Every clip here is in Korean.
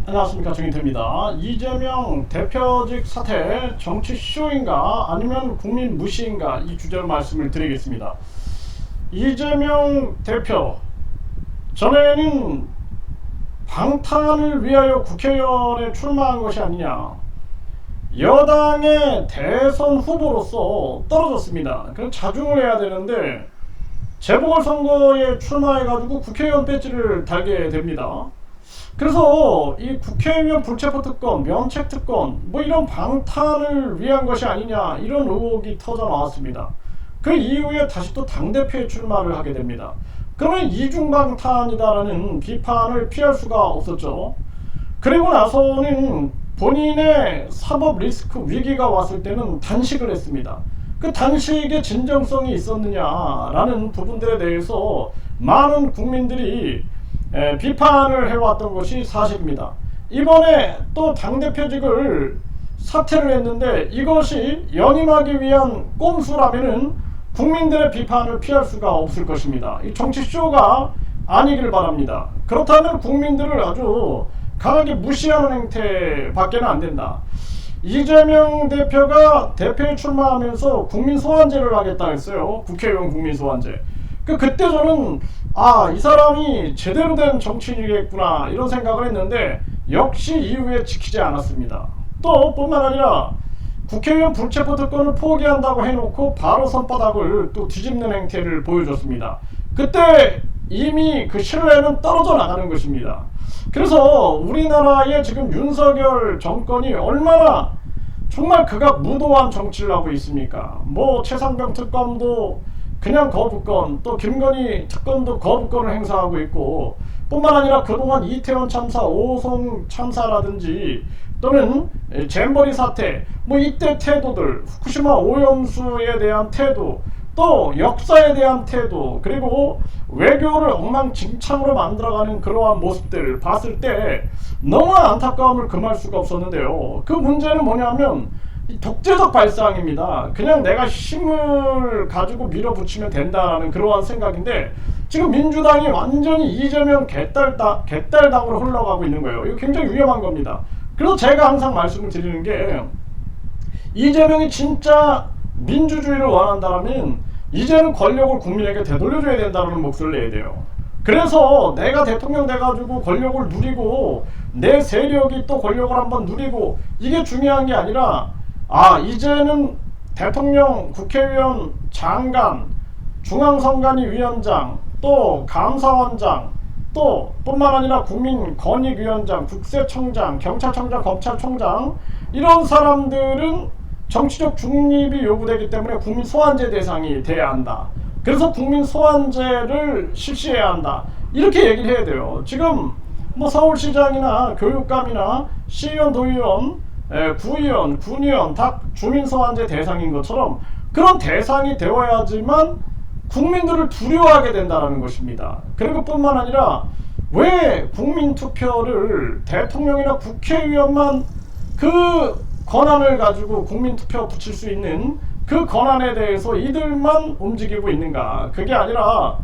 안녕하십니까, 정인태입니다. 이재명 대표직 사퇴 정치 쇼인가 아니면 국민 무시인가, 이 주제로 말씀을 드리겠습니다. 이재명 대표 전에는 방탄을 위하여 국회의원에 출마한 것이 아니냐, 여당의 대선 후보로서 떨어졌습니다. 그럼 자중을 해야 되는데 재보궐선거에 출마해가지고 국회의원 배지를 달게 됩니다. 그래서 이 국회의원 불체포특권, 면책특권, 뭐 이런 방탄을 위한 것이 아니냐, 이런 의혹이 터져 나왔습니다. 그 이후에 다시 또 당대표에 출마를 하게 됩니다. 그러면 이중방탄이다라는 비판을 피할 수가 없었죠. 그리고 나서는 본인의 사법 리스크 위기가 왔을 때는 단식을 했습니다. 그 단식의 진정성이 있었느냐라는 부분들에 대해서 많은 국민들이 비판을 해왔던 것이 사실입니다. 이번에 또 당대표직을 사퇴를 했는데 이것이 연임하기 위한 꼼수라면은 국민들의 비판을 피할 수가 없을 것입니다. 이 정치쇼가 아니길 바랍니다. 그렇다면 국민들을 아주 강하게 무시하는 행태밖에는 안 된다. 이재명 대표가 대표에 출마하면서 국민 소환제를 하겠다 했어요. 국회의원 국민 소환제. 그때 저는 이 사람이 제대로 된 정치인이겠구나, 이런 생각을 했는데 역시 이후에 지키지 않았습니다. 또 뿐만 아니라 국회의원 불체포특권을 포기한다고 해놓고 바로 손바닥을 또 뒤집는 행태를 보여줬습니다. 그때 이미 그 신뢰는 떨어져 나가는 것입니다. 그래서 우리나라의 지금 윤석열 정권이 얼마나 정말 극악 무도한 정치를 하고 있습니까? 뭐 최상병 특검도 그냥 거부권, 또 김건희 특검도 거부권을 행사하고 있고, 뿐만 아니라 그동안 이태원 참사, 오송 참사라든지 또는 잼버리 사태, 뭐 이때 태도들, 후쿠시마 오염수에 대한 태도, 또 역사에 대한 태도, 그리고 외교를 엉망진창으로 만들어가는 그러한 모습들을 봤을 때 너무나 안타까움을 금할 수가 없었는데요. 그 문제는 뭐냐면 독재적 발상입니다. 그냥 내가 힘을 가지고 밀어붙이면 된다라는 그러한 생각인데, 지금 민주당이 완전히 이재명 개딸당으로 흘러가고 있는 거예요. 이거 굉장히 위험한 겁니다. 그래서 제가 항상 말씀을 드리는 게, 이재명이 진짜 민주주의를 원한다면 이제는 권력을 국민에게 되돌려줘야 된다는 몫을 내야 돼요. 그래서 내가 대통령 돼가지고 권력을 누리고 내 세력이 또 권력을 한번 누리고, 이게 중요한 게 아니라 이제는 대통령, 국회의원, 장관, 중앙선관위위원장, 또 감사원장, 또 뿐만 아니라 국민권익위원장, 국세청장, 경찰청장, 검찰총장, 이런 사람들은 정치적 중립이 요구되기 때문에 국민 소환제 대상이 돼야 한다. 그래서 국민 소환제를 실시해야 한다, 이렇게 얘기를 해야 돼요. 지금 뭐 서울시장이나 교육감이나 시의원, 도의원, 구의원, 군의원 다 주민소환제 대상인 것처럼 그런 대상이 되어야지만 국민들을 두려워하게 된다는 것입니다. 그리고 뿐만 아니라 왜 국민투표를 대통령이나 국회의원만 그 권한을 가지고 국민투표 붙일 수 있는 그 권한에 대해서 이들만 움직이고 있는가? 그게 아니라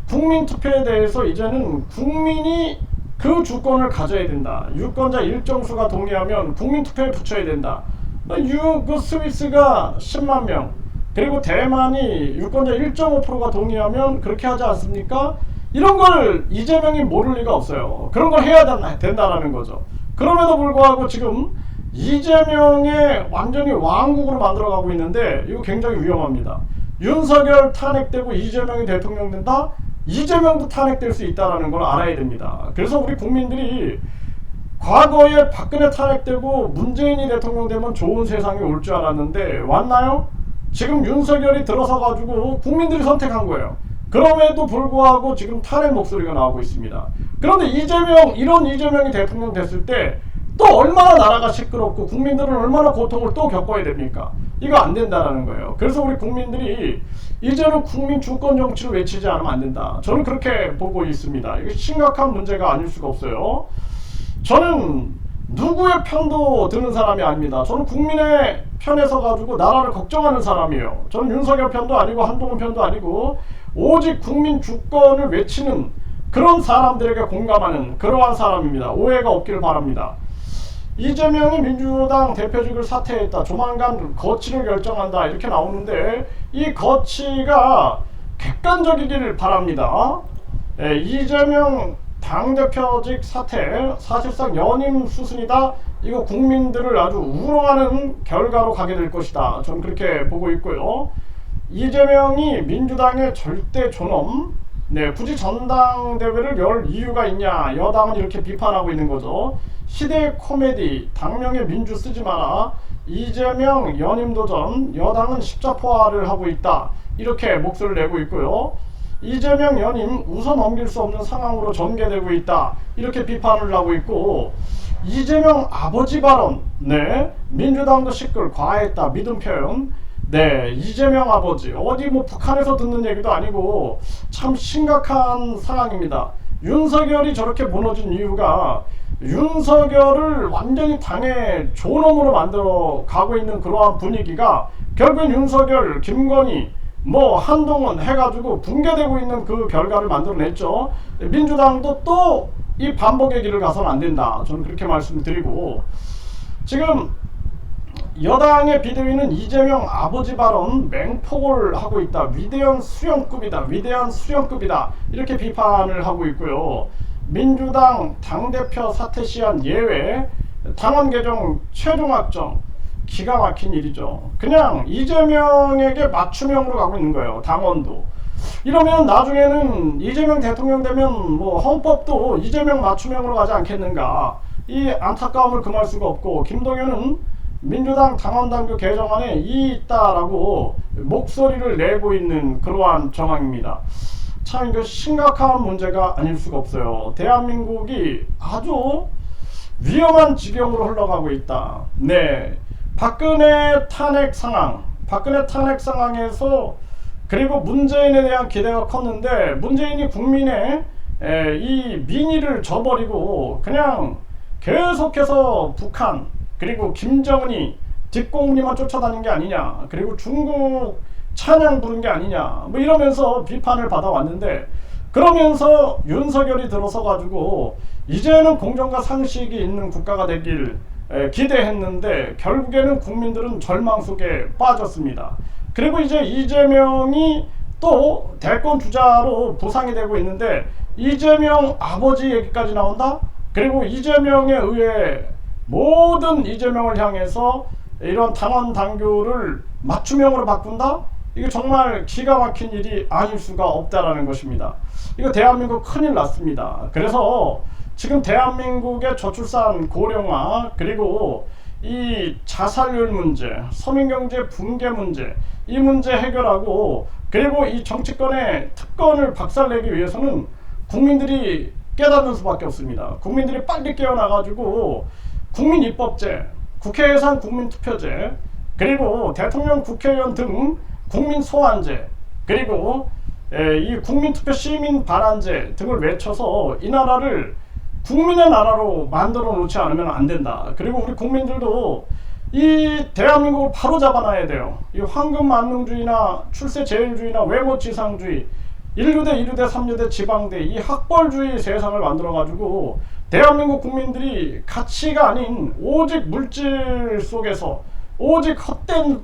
국민투표에 대해서 이제는 국민이 그 주권을 가져야 된다. 유권자 일정수가 동의하면 국민투표에 붙여야 된다. 그 스위스가 10만 명, 그리고 대만이 유권자 1.5%가 동의하면 그렇게 하지 않습니까? 이런 걸 이재명이 모를 리가 없어요. 그런 걸 해야 된다라는 거죠. 그럼에도 불구하고 지금 이재명의 완전히 왕국으로 만들어가고 있는데 이거 굉장히 위험합니다. 윤석열 탄핵되고 이재명이 대통령 된다? 이재명도 탄핵될 수 있다는 걸 알아야 됩니다. 그래서 우리 국민들이 과거에 박근혜 탄핵되고 문재인이 대통령 되면 좋은 세상이 올 줄 알았는데 왔나요? 지금 윤석열이 들어서 가지고 국민들이 선택한 거예요. 그럼에도 불구하고 지금 탄핵 목소리가 나오고 있습니다. 그런데 이런 이재명이 대통령 됐을 때 또 얼마나 나라가 시끄럽고 국민들은 얼마나 고통을 또 겪어야 됩니까? 이거 안 된다는 거예요. 그래서 우리 국민들이 이제는 국민 주권 정치를 외치지 않으면 안 된다. 저는 그렇게 보고 있습니다. 이게 심각한 문제가 아닐 수가 없어요. 저는 누구의 편도 드는 사람이 아닙니다. 저는 국민의 편에 서 가지고 나라를 걱정하는 사람이에요. 저는 윤석열 편도 아니고 한동훈 편도 아니고 오직 국민 주권을 외치는 그런 사람들에게 공감하는 그러한 사람입니다. 오해가 없기를 바랍니다. 이재명이 민주당 대표직을 사퇴했다. 조만간 거취를 결정한다. 이렇게 나오는데 이 거취가 객관적이기를 바랍니다. 이재명 당대표직 사퇴 사실상 연임 수순이다. 이거 국민들을 아주 우롱하는 결과로 가게 될 것이다. 저는 그렇게 보고 있고요. 이재명이 민주당의 절대 존엄, 굳이 전당대회를 열 이유가 있냐, 여당은 이렇게 비판하고 있는 거죠. 시대의 코미디, 당명에 민주 쓰지 마라, 이재명 연임도전, 여당은 십자포화를 하고 있다, 이렇게 목소리를 내고 있고요. 이재명 연임 웃어 넘길 수 없는 상황으로 전개되고 있다, 이렇게 비판을 하고 있고, 이재명 아버지 발언, 민주당도 시끌 과했다, 믿음 표현, 이재명 아버지, 어디 뭐 북한에서 듣는 얘기도 아니고 참 심각한 상황입니다. 윤석열이 저렇게 무너진 이유가 윤석열을 완전히 당의 존엄으로 만들어 가고 있는 그러한 분위기가 결국엔 윤석열, 김건희, 한동훈 해가지고 붕괴되고 있는 그 결과를 만들어냈죠. 민주당도 또 이 반복의 길을 가서는 안 된다. 저는 그렇게 말씀드리고, 지금 여당의 비대위는 이재명 아버지 발언 맹폭을 하고 있다. 위대한 수령급이다. 위대한 수령급이다. 이렇게 비판을 하고 있고요. 민주당 당대표 사퇴 시한 예외, 당원 개정 최종 확정, 기가 막힌 일이죠. 그냥 이재명에게 맞춤형으로 가고 있는 거예요. 당원도. 이러면 나중에는 이재명 대통령 되면 헌법도 이재명 맞춤형으로 가지 않겠는가. 이 안타까움을 금할 수가 없고, 김동연은 민주당 당원당규 개정안에 이의 있다라고 목소리를 내고 있는 그러한 정황입니다. 참 이거 심각한 문제가 아닐 수가 없어요. 대한민국이 아주 위험한 지경으로 흘러가고 있다. 박근혜 탄핵 상황에서 그리고 문재인에 대한 기대가 컸는데, 문재인이 국민의 이 민의를 저버리고 그냥 계속해서 북한 그리고 김정은이 뒷공무니만 쫓아다닌 게 아니냐, 그리고 중국 찬양 부른 게 아니냐, 이러면서 비판을 받아왔는데, 그러면서 윤석열이 들어서 가지고 이제는 공정과 상식이 있는 국가가 되길 기대했는데, 결국에는 국민들은 절망 속에 빠졌습니다. 그리고 이제 이재명이 또 대권 주자로 부상이 되고 있는데, 이재명 아버지 얘기까지 나온다? 그리고 이재명에 의해 모든 이재명을 향해서 이런 당원 당규를 맞춤형으로 바꾼다? 이게 정말 기가 막힌 일이 아닐 수가 없다라는 것입니다. 이거 대한민국 큰일 났습니다. 그래서 지금 대한민국의 저출산 고령화, 그리고 이 자살률 문제, 서민경제 붕괴 문제, 이 문제 해결하고, 그리고 이 정치권의 특권을 박살내기 위해서는 국민들이 깨닫는 수밖에 없습니다. 국민들이 빨리 깨어나가지고 국민입법제, 국회 예산 국민투표제, 그리고 대통령 국회의원 등 국민소환제, 그리고 이 국민투표 시민 반환제 등을 외쳐서 이 나라를 국민의 나라로 만들어 놓지 않으면 안 된다. 그리고 우리 국민들도 이 대한민국을 바로 잡아놔야 돼요. 이 황금만능주의나 출세제일주의나 외모지상주의, 1류대 2류대 3류대 지방대, 이 학벌주의 세상을 만들어 가지고 대한민국 국민들이 가치가 아닌 오직 물질 속에서, 오직 헛된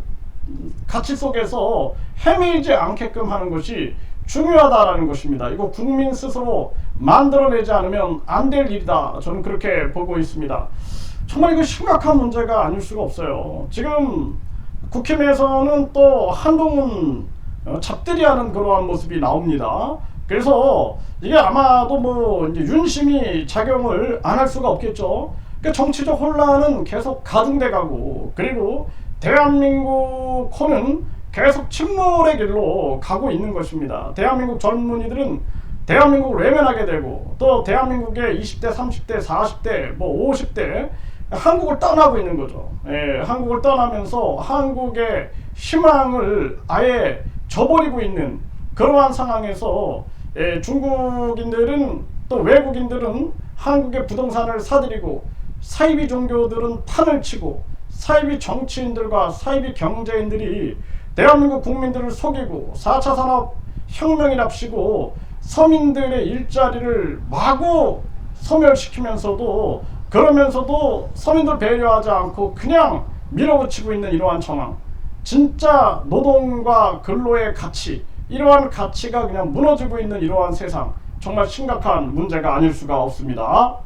가치 속에서 헤매이지 않게끔 하는 것이 중요하다라는 것입니다. 이거 국민 스스로 만들어내지 않으면 안 될 일이다. 저는 그렇게 보고 있습니다. 정말 이거 심각한 문제가 아닐 수가 없어요. 지금 국힘에서는 또 한동훈 잡들이 하는 그러한 모습이 나옵니다. 그래서 이게 아마도 이제 윤심이 작용을 안 할 수가 없겠죠. 그러니까 정치적 혼란은 계속 가중돼 가고, 그리고 대한민국호는 계속 침몰의 길로 가고 있는 것입니다. 대한민국 젊은이들은 대한민국을 외면하게 되고, 또 대한민국의 20대, 30대, 40대, 50대 한국을 떠나고 있는 거죠. 한국을 떠나면서 한국의 희망을 아예 저버리고 있는 그러한 상황에서 중국인들은, 또 외국인들은 한국의 부동산을 사들이고, 사이비 종교들은 판을 치고, 사이비 정치인들과 사이비 경제인들이 대한민국 국민들을 속이고 4차 산업 혁명이랍시고 서민들의 일자리를 마구 소멸시키면서도, 그러면서도 서민들 배려하지 않고 그냥 밀어붙이고 있는 이러한 정황, 진짜 노동과 근로의 가치, 이러한 가치가 그냥 무너지고 있는 이러한 세상, 정말 심각한 문제가 아닐 수가 없습니다.